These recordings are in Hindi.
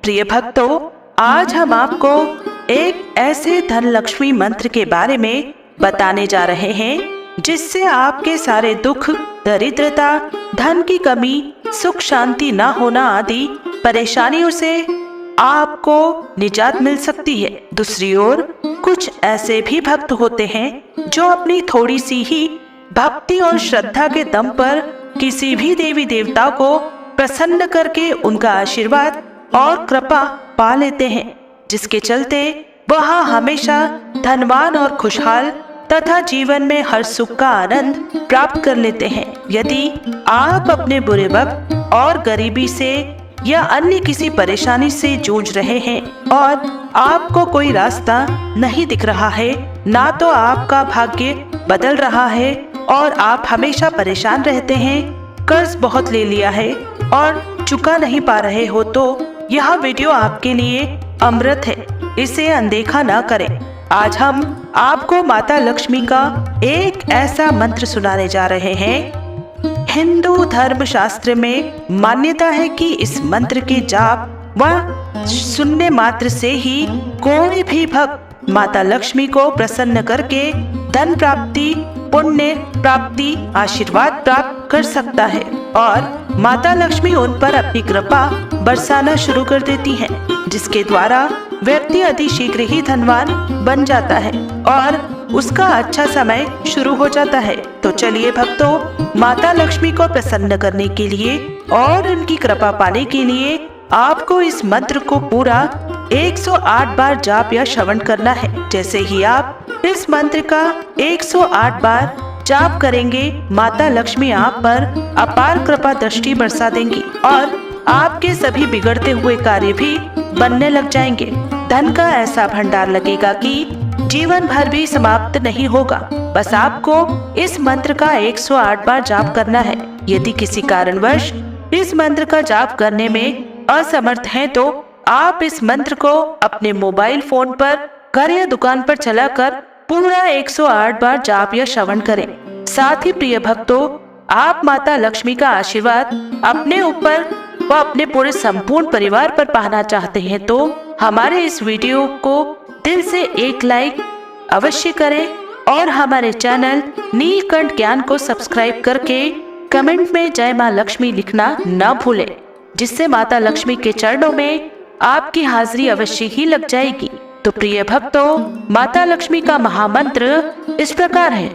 प्रिय भक्तों, आज हम आपको एक ऐसे धन लक्ष्मी मंत्र के बारे में बताने जा रहे हैं जिससे आपके सारे दुख, दरिद्रता, धन की कमी, सुख शांति न होना आदि परेशानियों से आपको निजात मिल सकती है। दूसरी ओर कुछ ऐसे भी भक्त होते हैं जो अपनी थोड़ी सी ही भक्ति और श्रद्धा के दम पर किसी भी देवी देवता को प्रसन्न करके उनका आशीर्वाद और कृपा पा लेते हैं, जिसके चलते वह हमेशा धनवान और खुशहाल तथा जीवन में हर सुख का आनंद प्राप्त कर लेते हैं। यदि आप अपने बुरे वक्त और गरीबी से या अन्य किसी परेशानी से जूझ रहे हैं और आपको कोई रास्ता नहीं दिख रहा है, ना तो आपका भाग्य बदल रहा है और आप हमेशा परेशान रहते हैं, कर्ज बहुत ले लिया है और चुका नहीं पा रहे हो, तो यह वीडियो आपके लिए अमृत है, इसे अनदेखा ना करें। आज हम आपको माता लक्ष्मी का एक ऐसा मंत्र सुनाने जा रहे हैं। हिंदू धर्म शास्त्र में मान्यता है कि इस मंत्र के जाप व सुनने मात्र से ही कोई भी भक्त माता लक्ष्मी को प्रसन्न करके धन प्राप्ति, पुण्य प्राप्ति, आशीर्वाद प्राप्त कर सकता है और माता लक्ष्मी उन पर अपनी कृपा बरसाना शुरू कर देती है, जिसके द्वारा व्यक्ति अति शीघ्र ही धनवान बन जाता है और उसका अच्छा समय शुरू हो जाता है। तो चलिए भक्तों, माता लक्ष्मी को प्रसन्न करने के लिए और उनकी कृपा पाने के लिए आपको इस मंत्र को पूरा 108 बार जाप या श्रवण करना है। जैसे ही आप इस मंत्र का 108 बार जाप करेंगे, माता लक्ष्मी आप पर अपार कृपा दृष्टि बरसा देंगी और आपके सभी बिगड़ते हुए कार्य भी बनने लग जाएंगे। धन का ऐसा भंडार लगेगा कि जीवन भर भी समाप्त नहीं होगा। बस आपको इस मंत्र का 108 बार जाप करना है। यदि किसी कारणवश इस मंत्र का जाप करने में असमर्थ हैं, तो आप इस मंत्र को अपने मोबाइल फोन पर घर या दुकान पर चलाकर पूरा 108 बार जाप या श्रवण करें। साथ ही प्रिय भक्तों, आप माता लक्ष्मी का आशीर्वाद अपने ऊपर व अपने पूरे संपूर्ण परिवार पर पाना चाहते हैं, तो हमारे इस वीडियो को दिल से एक लाइक अवश्य करें और हमारे चैनल नीलकंठ ज्ञान को सब्सक्राइब करके कमेंट में जय माँ लक्ष्मी लिखना न भूलें, जिससे माता लक्ष्मी के चरणों में आपकी हाजिरी अवश्य ही लग जाएगी। तो प्रिय भक्तों, माता लक्ष्मी का महामंत्र इस प्रकार है।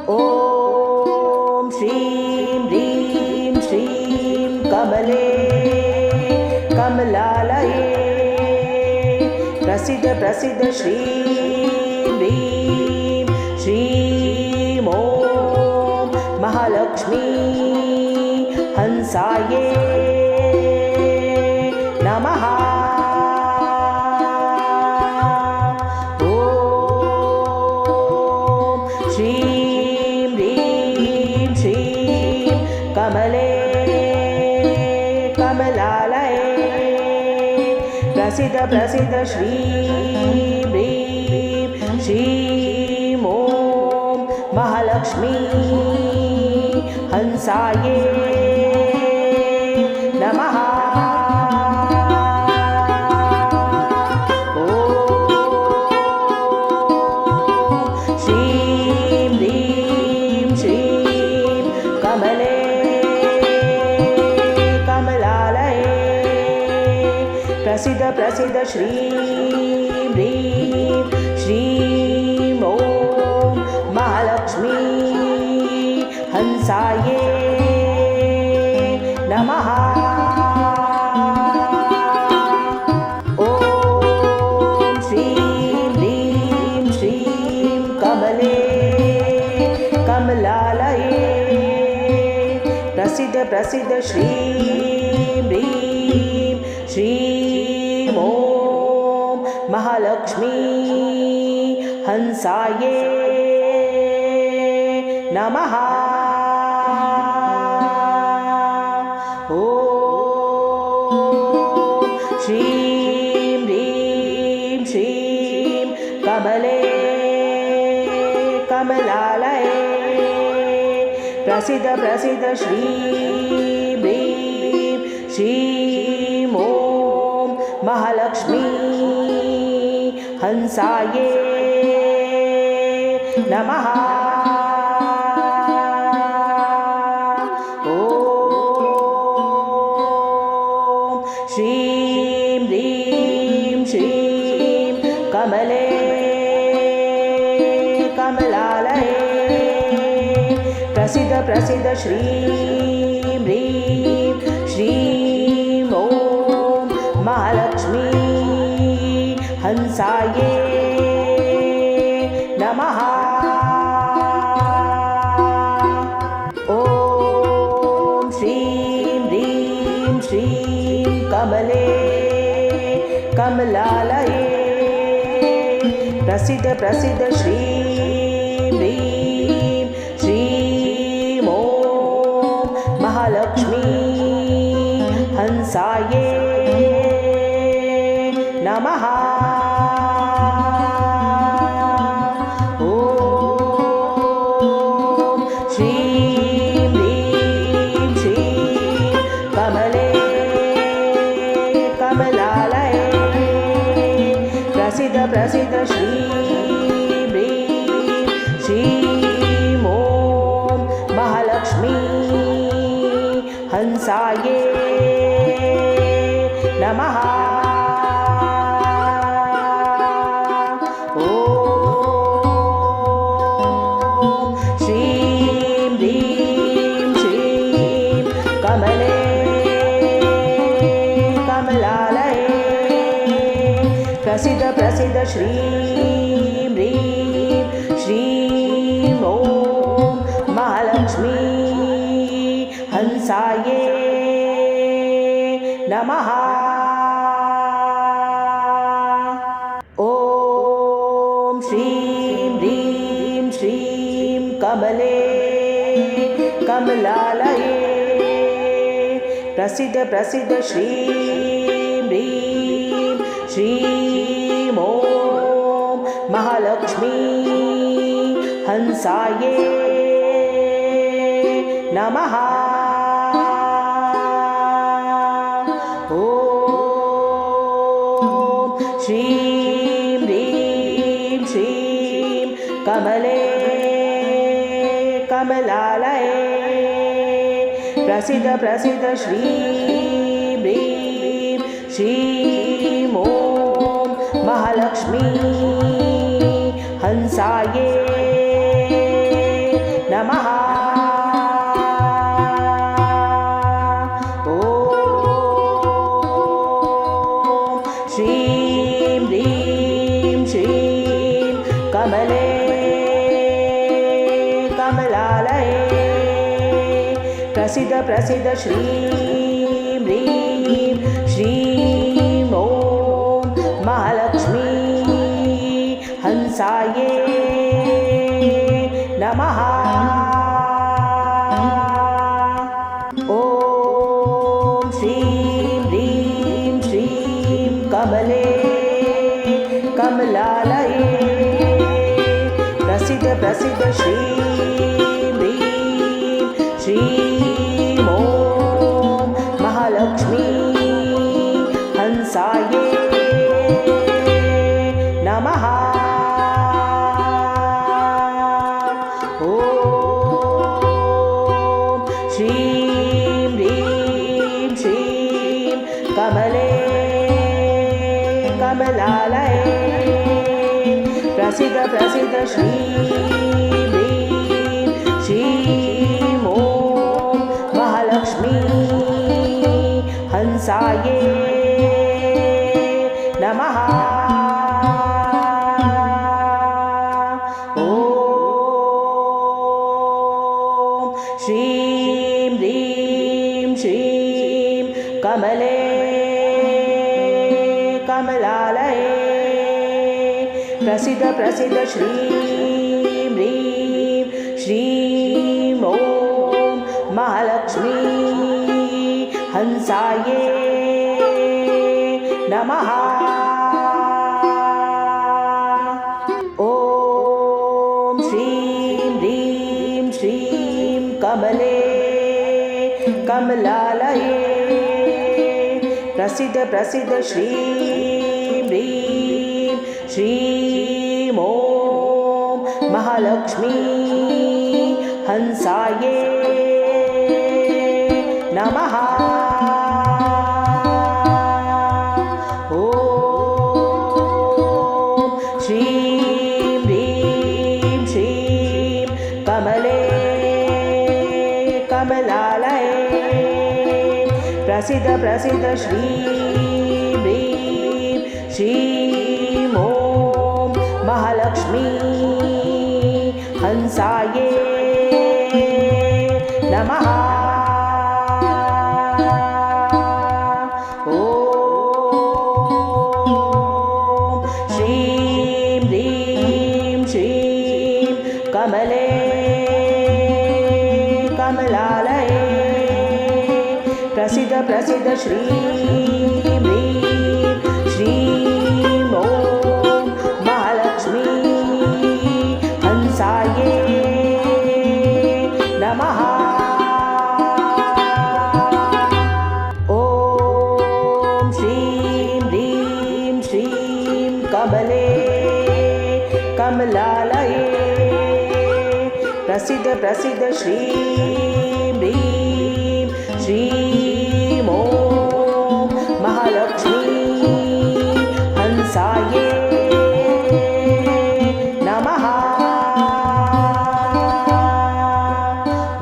ओम श्रीं ह्रीं श्रीं कमले कमलालये प्रसिद्ध प्रसिद्ध श्रीं ह्रीं श्रीं ओम महालक्ष्मी हंसाये नमः। ओम श्रीं ह्रीं श्रीं कमले कमलालये प्रसिद्ध प्रसिद्ध श्रीं ह्रीं श्रीं ओम महालक्ष्मी हंसाये नमः। ओम श्रीं ह्रीं श्रीं कमले कमलालये प्रसिद्ध प्रसिद्ध श्रीं ह्रीं श्रीं ओम महालक्ष्मी हंसाये नमः। ओम श्रीं ह्रीं श्रीं कमले कमलालये प्रसिद्ध प्रसिद्ध श्रीं ह्रीं श्रीं ओम महालक्ष्मी हंसाये नमः। श्रीं ह्रीं श्रीं कमले कमलालये प्रसिद्ध प्रसिद्ध श्रीं ह्रीं श्रीं ॐ महालक्ष्मी हंसाये नमः। श्रीं ह्रीं श्रीं कमले कमलालये प्रसिद्ध प्रसिद्ध श्रीं ह्रीं श्रीं ॐ महालक्ष्मी हंसाये नमः। ॐ श्रीं ह्रीं श्रीं कमले कमलालये प्रसिद्ध प्रसिद्ध श्रीं ह्रीं श्रीं ॐ महालक्ष्मी हंसाये नमः। ॐ श्रीं ह्रीं श्रीं कमले कमलालये प्रसिद्ध प्रसिद्ध श्रीं ह्रीं श्रीं ॐ महालक्ष्मी हंसाये नमः। ॐ श्रीं ह्रीं श्रीं कमले कमलालये प्रसिद्ध प्रसिद्ध श्रीं ह्रीं श्रीं ॐ महालक्ष्मी हंसाये नमः। ॐ श्रीं ह्रीं श्रीं कमले कमलालये प्रसिद्ध प्रसिद्ध श्रीं ह्रीं श्रीं ॐ महालक्ष्मी हंसाये नमः। ॐ श्रीं ह्रीं श्रीं कमले कमलालये प्रसिद्ध प्रसिद्ध श्रीं ह्रीं श्रीं ॐ महालक्ष्मी हंसाये नमः। ॐ श्रीं ह्रीं श्रीं कमले कमलालये प्रसिद्ध प्रसिद्ध श्रीं ह्रीं श्रीं ॐ महालक्ष्मी हंसाये नमः। ॐ श्रीं ह्रीं श्रीं कमले कमलालये प्रसिद्ध प्रसिद्ध श्रीं ह्रीं श्रीं ॐ महालक्ष्मी हंसाये नमः। ॐ श्रीं ह्रीं श्रीं कमले कमलालये प्रसिद्ध प्रसिद्ध श्रीं ह्रीं श्रीं ॐ महालक्ष्मी हंसाये नमः। ॐ श्रीं ह्रीं श्रीं कमले कमलालये प्रसिद्ध प्रसिद्ध श्रीं ह्रीं श्रीं ॐ महालक्ष्मी हंसाये नमः। ॐ श्रीं ह्रीं श्रीं कमले कमलालये प्रसिद्ध प्रसिद्ध श्रीं ह्रीं श्रीं ॐ महालक्ष्मी हंसाये नमः। ॐ श्रीं ह्रीं श्रीं कमले कमलालये प्रसिद्ध प्रसिद्ध श्रीं ह्रीं श्रीं ॐ महालक्ष्मी हंसाये नमः। ॐ श्रीं ह्रीं श्रीं कमले कमलालये प्रसिद्ध प्रसिद्ध श्रीं ह्रीं श्रीं ॐ महालक्ष्मी हंसाये नमः। ॐ श्रीं ह्रीं श्रीं कमले कमलालये प्रसिद्ध प्रसिद्ध श्रीं ह्रीं श्रीं ॐ महालक्ष्मी हंसाये नमः।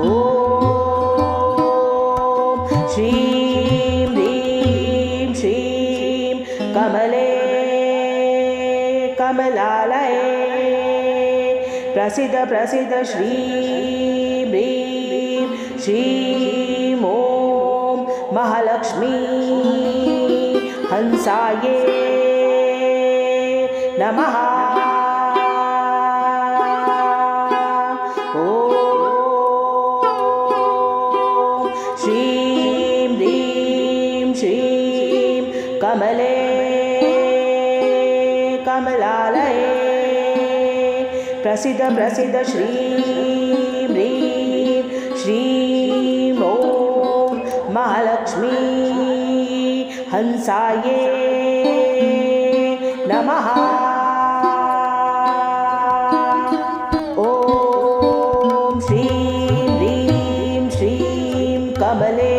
ॐ श्रीं ह्रीं श्रीं कमले कमलालये प्रसिद्ध प्रसिद्ध श्रीं ह्रीं श्रीं ॐ महालक्ष्मी हंसाये नमः। ॐ श्रीं ह्रीं श्रीं कमले कमलालये प्रसिद्ध प्रसिद्ध श्रीं ह्रीं श्रीं ॐ महालक्ष्मी हंसाये नमः। ॐ श्रीं ह्रीं श्रीं कमले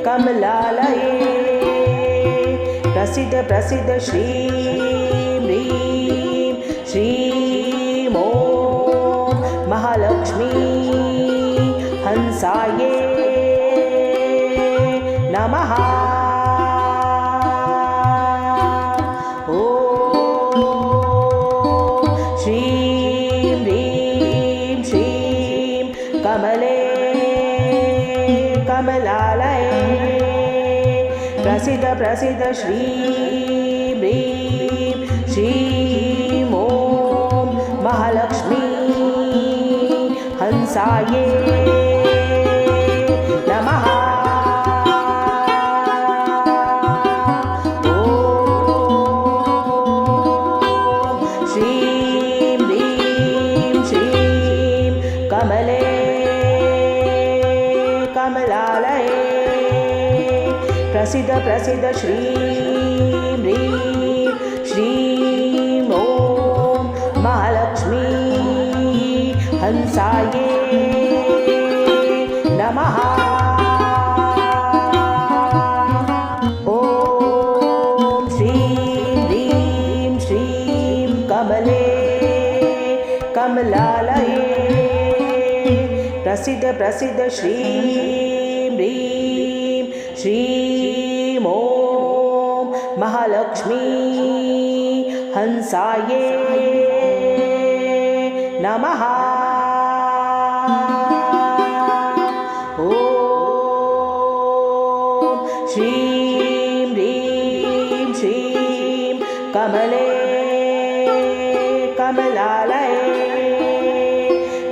कमलालये प्रसिद्ध प्रसिद्ध श्रीं ह्रीं श्रीं ॐ महालक्ष्मी हंसाये नमः। ॐ श्रीं ह्रीं श्रीं कमले कमलालये प्रसिद्ध प्रसिद्ध श्रीं ह्रीं श्रीं ॐ महालक्ष्मी हंसाये नमः। ॐ श्रीं ह्रीं श्रीं कमले कमलालये प्रसिद्ध प्रसिद्ध श्रीं ह्रीं श्रीं ॐ महालक्ष्मी हंसाये नमः। ॐ श्रीं ह्रीं श्रीं कमले कमलालये प्रसिद्ध प्रसिद्ध श्रीं ह्रीं श्रीं ॐ महालक्ष्मी हंसाये नमः। ॐ श्रीं ह्रीं श्रीं कमले कमलालये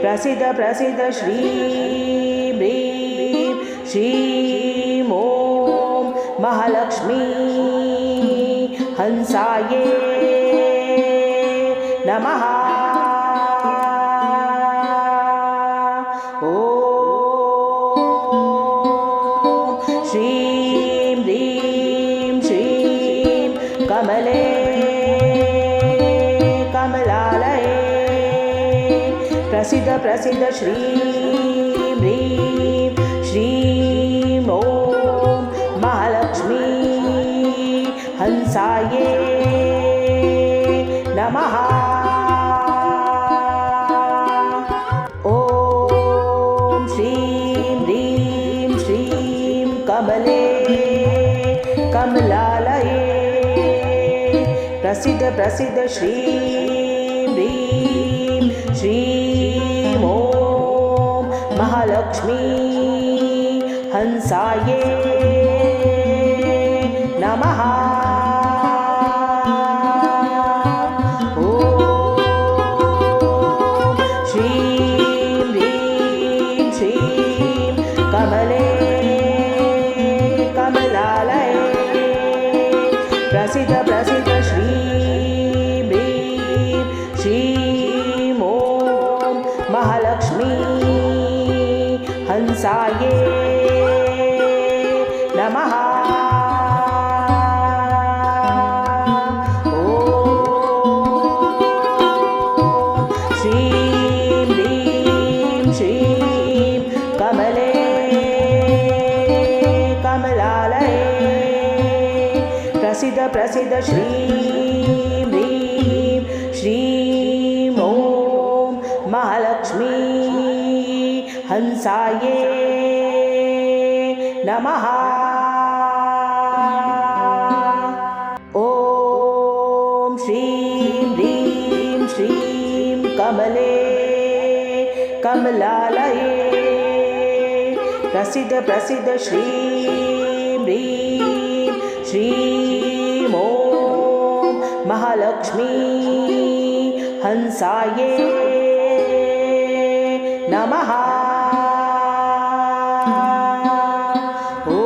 प्रसिद्ध प्रसिद्ध श्रीं ह्रीं श्रीं ॐ महालक्ष्मी हंसाये नमः। ॐ कमले कमलालये प्रसिद्ध प्रसिद्ध श्रीं ह्रीं श्रीं ॐ महालक्ष्मी हंसाये नमः। ॐ श्रीं ह्रीं श्रीं कमले कमलालये प्रसिद्ध प्रसिद्ध श्रीं ह्रीं श्रीं ॐ महालक्ष्मी हंसाये नमः। ॐ श्रीं ह्रीं श्रीं कमले कमलालये प्रसिद्ध प्रसिद्ध श्रीं ह्रीं श्रीं ॐ महालक्ष्मी हंसाये नमः। ॐ श्रीं ह्रीं श्रीं कमले कमलालये प्रसिद्ध प्रसिद्ध श्रीं ह्रीं श्रीं ॐ महालक्ष्मी हंसाये नमः। ॐ श्रीं ह्रीं श्रीं कमले कमलालये प्रसिद्ध प्रसिद्ध श्रीं ह्रीं श्रीं ॐ महालक्ष्मी हंसाये नमः। ॐ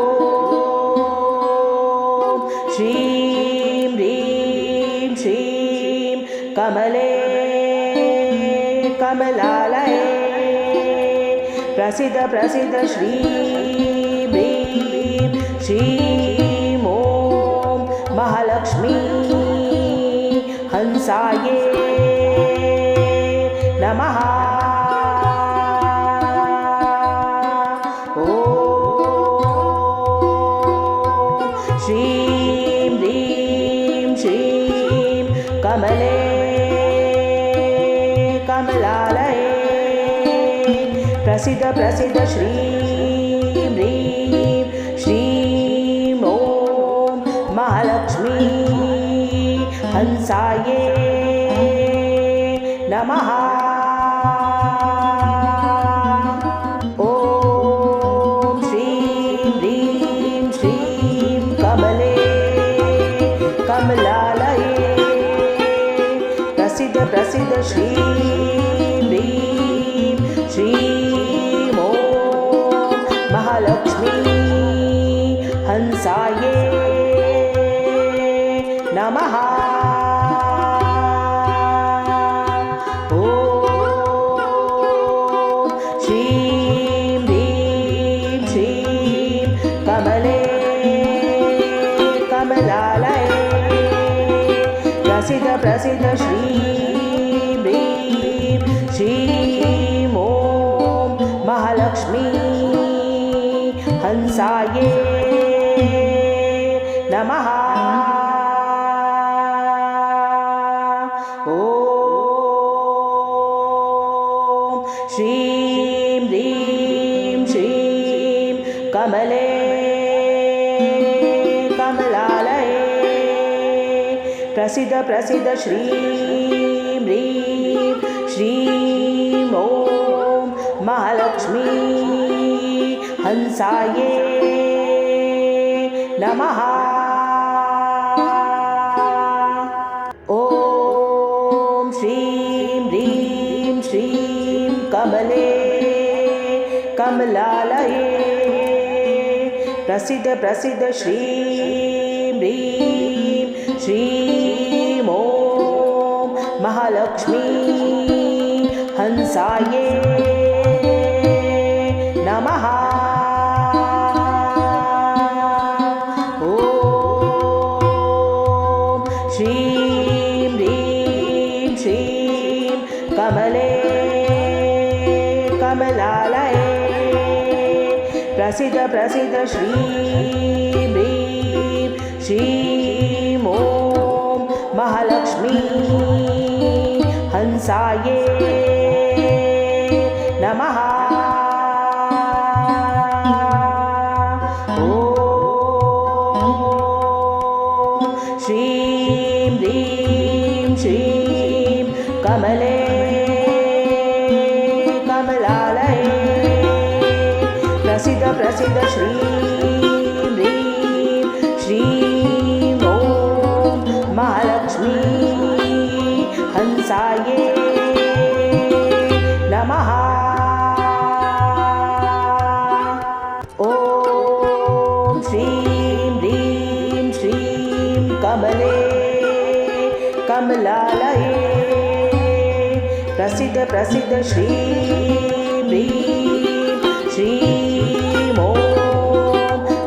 श्रीं ह्रीं श्रीं कमले कमलालये प्रसिद्ध प्रसिद्ध श्रीं ह्रीं श्रीं ॐ महालक्ष्मी हंसाये नमः। ॐ श्रीं ह्रीं श्रीं कमले कमलालये प्रसिद्ध प्रसिद्ध श्रीं ह्रीं श्रीं ॐ महालक्ष्मी हंसाये नमः। ॐ श्रीं ह्रीं श्रीं कमले कमलालये प्रसिद्ध प्रसिद्ध श्रीं ह्रीं श्रीं ॐ महालक्ष्मी हंसाये नमः। ॐ श्रीं ह्रीं श्रीं कमले कमलालये प्रसिद्ध प्रसिद्ध श्रीं ह्रीं श्रीं ॐ महालक्ष्मी हंसाये नमः। ॐ श्रीं ह्रीं श्रीं कमले कमलालये प्रसिद्ध प्रसिद्ध श्रीं ह्रीं श्रीं ॐ महालक्ष्मी हंसाये नमः। ॐ श्रीं ह्रीं श्रीं कमले कमलालये प्रसिद्ध प्रसिद्ध श्रीं ह्रीं श्रीं ॐ महालक्ष्मी हंसाये नमः। ॐ श्रीं ह्रीं श्रीं कमले कमलालये प्रसीद प्रसीद श्रीं ह्रीं श्रीं ॐ महालक्ष्मी हंसाये नमः। श्रीं ह्रीं श्रीं कमले कमलालये प्रसीद प्रसीद श्रीं ह्रीं श्रीं ॐ महालक्ष्मी हंसाये नमः। ॐ श्रीं ह्रीं श्रीं कमले कमलालये प्रसीद प्रसीद श्रीं ह्रीं श्रीं ॐ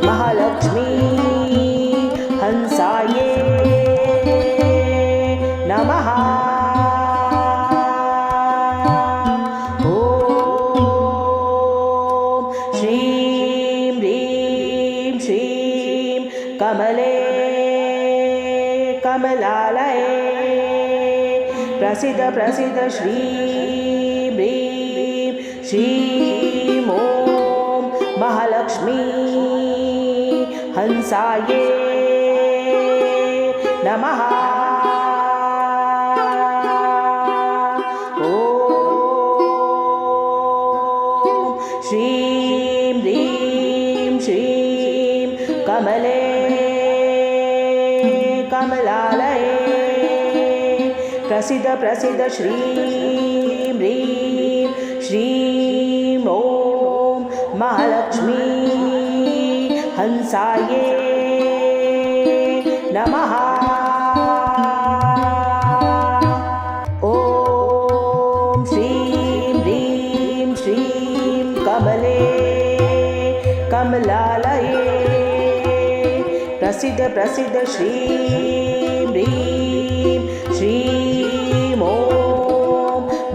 महालक्ष्मी हंसाये नमः। ॐ श्रीं ह्रीं श्रीं कमले कमलालये प्रसीद प्रसीद श्रीं ह्रीं श्रीं ॐ महालक्ष्मी हंसाये नमः। ॐ श्रीं ह्रीं श्रीं कमले कमलालये प्रसीद प्रसीद श्रीं ह्रीं श्रीं ॐ महालक्ष्मी हंसाये नमः। ॐ श्रीं ह्रीं श्रीं कमले कमलालये प्रसीद प्रसीद श्रीं ह्रीं श्रीं ॐ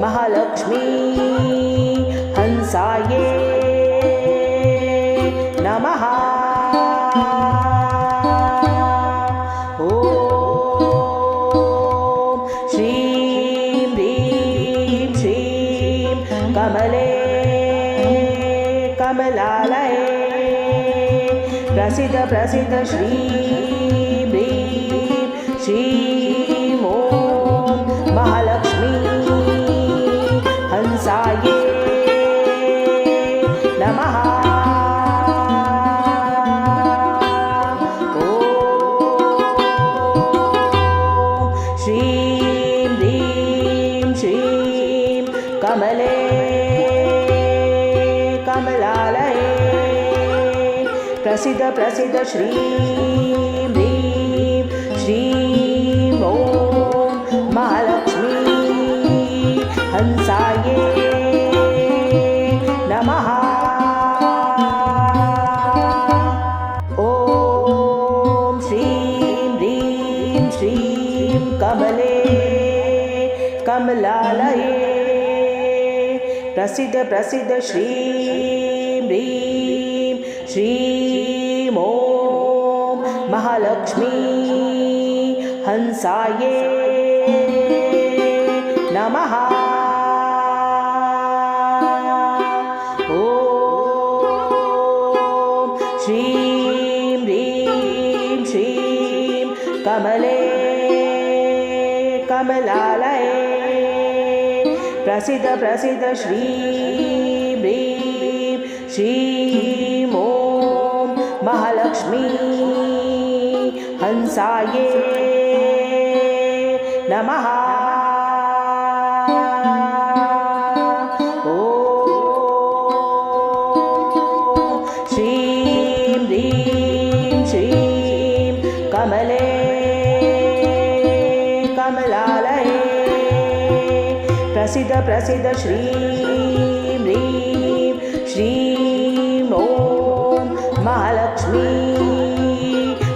महालक्ष्मी हंसाये नमः। ॐ श्रीं ह्रीं श्रीं कमले कमलालये प्रसीद प्रसीद श्रीं ह्रीं श्रीं ॐ महालक्ष्मी हंसाये नमः। ॐ श्रीं ह्रीं श्रीं कमले कमलालये प्रसीद प्रसीद श्रीं ह्रीं श्रीं ॐ महालक्ष्मी हंसाये नमः। ॐ श्रीं ह्रीं श्रीं कमले कमलालये प्रसीद प्रसीद श्रीं ह्रीं श्रीं ॐ महालक्ष्मी हंसाये नमः। ॐ श्रीं ह्रीं श्रीं कमले कमलालये प्रसीद प्रसीद श्रीं ह्रीं श्रीं ॐ महालक्ष्मी हंसाये नमः। ॐ श्रीं ह्रीं श्रीं कमले कमलालये प्रसीद प्रसीद श्रीं ह्रीं श्रीं ॐ महालक्ष्मी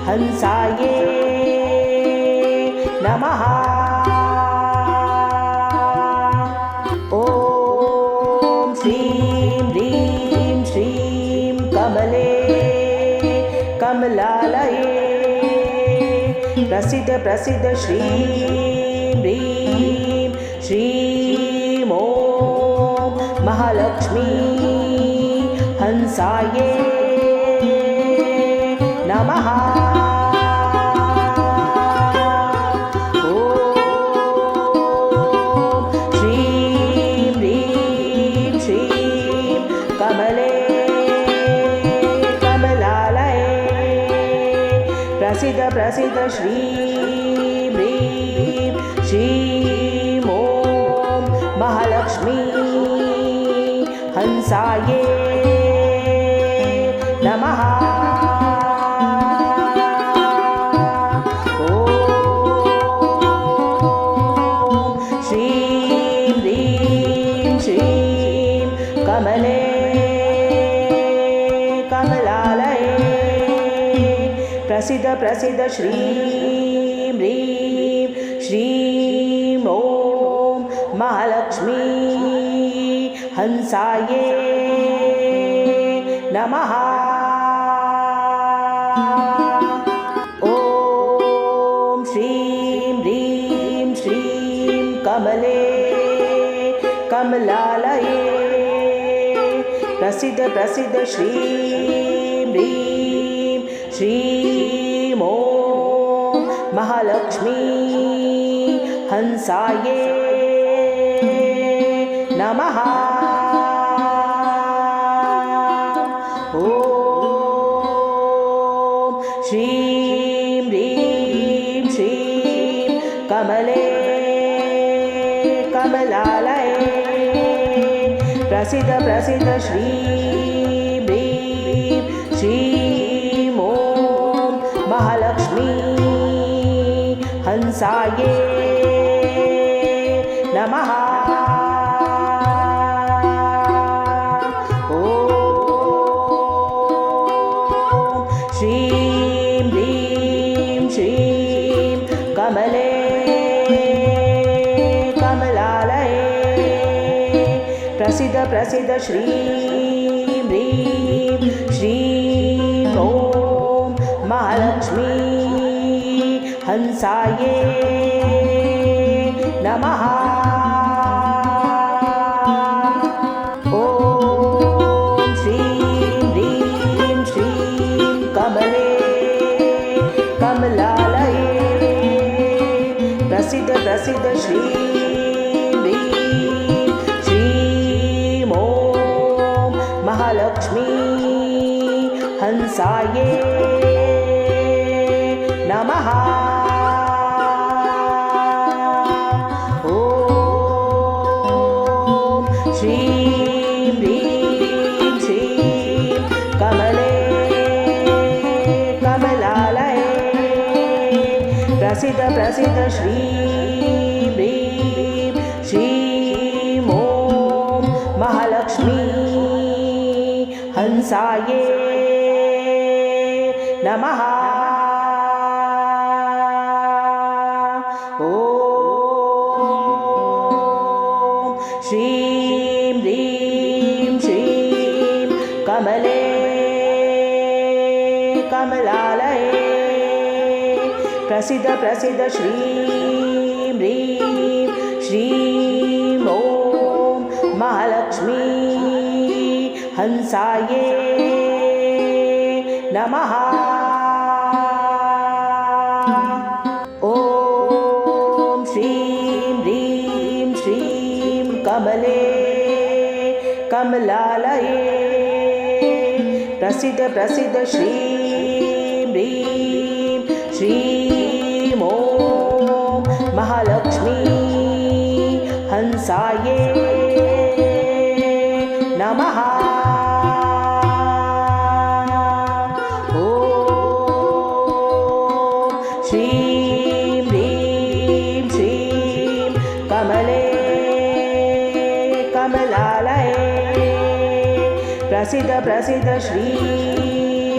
हंसाये नमः। ॐ श्रीं ह्रीं श्रीं कमले कमलालये प्रसिद्ध प्रसिद्ध श्रीं ह्रीं श्रीं ॐ महालक्ष्मी हंसाये नमः। प्रसिद्ध प्रसिद्ध श्रीं ह्रीं श्रीं ॐ महालक्ष्मी हंसाये नमः। ॐ श्रीं ह्रीं श्रीं कमले कमलालये प्रसिद्ध प्रसिद्ध श्रीं ह्रीं श्रीं ॐ महालक्ष्मी हंसाये नमः। ॐ श्रीं ह्रीं श्रीं कमले कमलालये प्रसिद्ध प्रसिद्ध श्रीं ह्रीं श्रीं ॐ महालक्ष्मी हंसाये नमः। ॐ श्रीं ह्रीं श्रीं कमले कमलालये प्रसिद्ध प्रसिद्ध श्रीं ह्रीं श्रीं ॐ महालक्ष्मी हंसाये नमः। ॐ श्रीं ह्रीं श्रीं कमले कमलालये प्रसिद्ध प्रसिद्ध श्रीं ह्रीं श्रीं ॐ महालक्ष्मी हंसाये नमः। ॐ श्रीं ह्रीं श्रीं कमले कमलालये प्रसिद्ध प्रसिद्ध श्रीं ह्रीं श्रीं ॐ महालक्ष्मी हंसाये नमः। ॐ श्रीं ह्रीं श्रीं कमले कमलालये प्रसिद्ध प्रसिद्ध श्रीं ह्रीं श्रीं ॐ महालक्ष्मी हंसाये नमः। ॐ श्रीं ह्रीं श्रीं कमले कमलालये प्रसिद्ध प्रसिद्ध श्रीं ह्रीं श्रीं ॐ महालक्ष्मी हंसाये नमः। ॐ श्रीं ह्रीं श्रीं कमले कमलालये प्रसिद्ध प्रसिद्ध श्रीं ह्रीं श्रीं ॐ महालक्ष्मी हंसाये नमः। ॐ श्रीं ह्रीं श्रीं कमले कमलालये प्रसिद्ध प्रसिद्ध श्रीं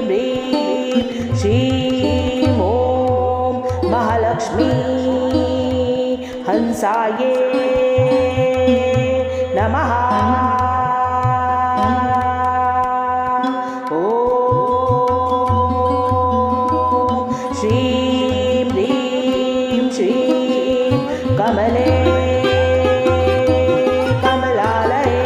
ह्रीं श्रीं ॐ महालक्ष्मी हंसाये नमः। ॐ श्रीं ह्रीं श्रीं कमले कमलालये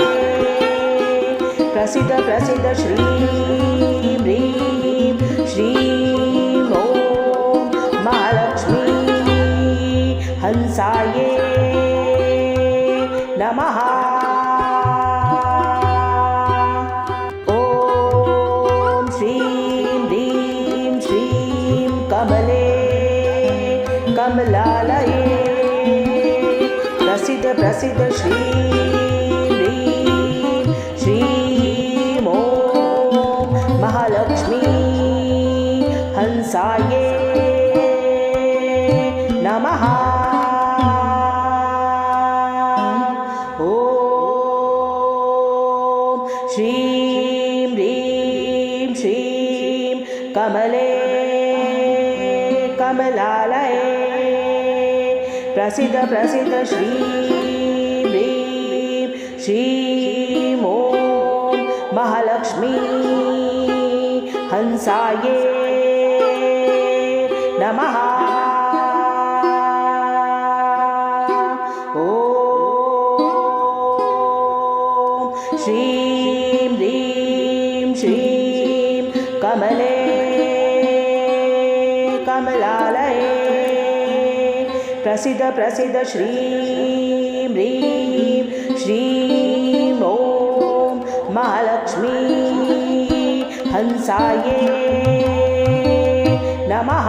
प्रसिद्ध प्रसिद्ध श्रीं ह्रीं श्रीं ॐ महालक्ष्मी हंसाये नमः। ॐ श्रीं ह्रीं श्रीं कमले कमलालये प्रसिद्ध प्रसिद्ध श्रीं ह्रीं श्रीं ॐ महालक्ष्मी हंसाये नमः। ॐ श्रीं ह्रीं श्रीं कमले कमलालये प्रसिद्ध प्रसिद्ध श्रीं ह्रीं श्रीं ॐ महालक्ष्मी हंसाये नमः। ॐ श्रीं ह्रीं श्रीं कमले कमलालये प्रसिद्ध प्रसिद्ध श्रीं ह्रीं श्रीं ॐ महालक्ष्मी हंसाये नमः।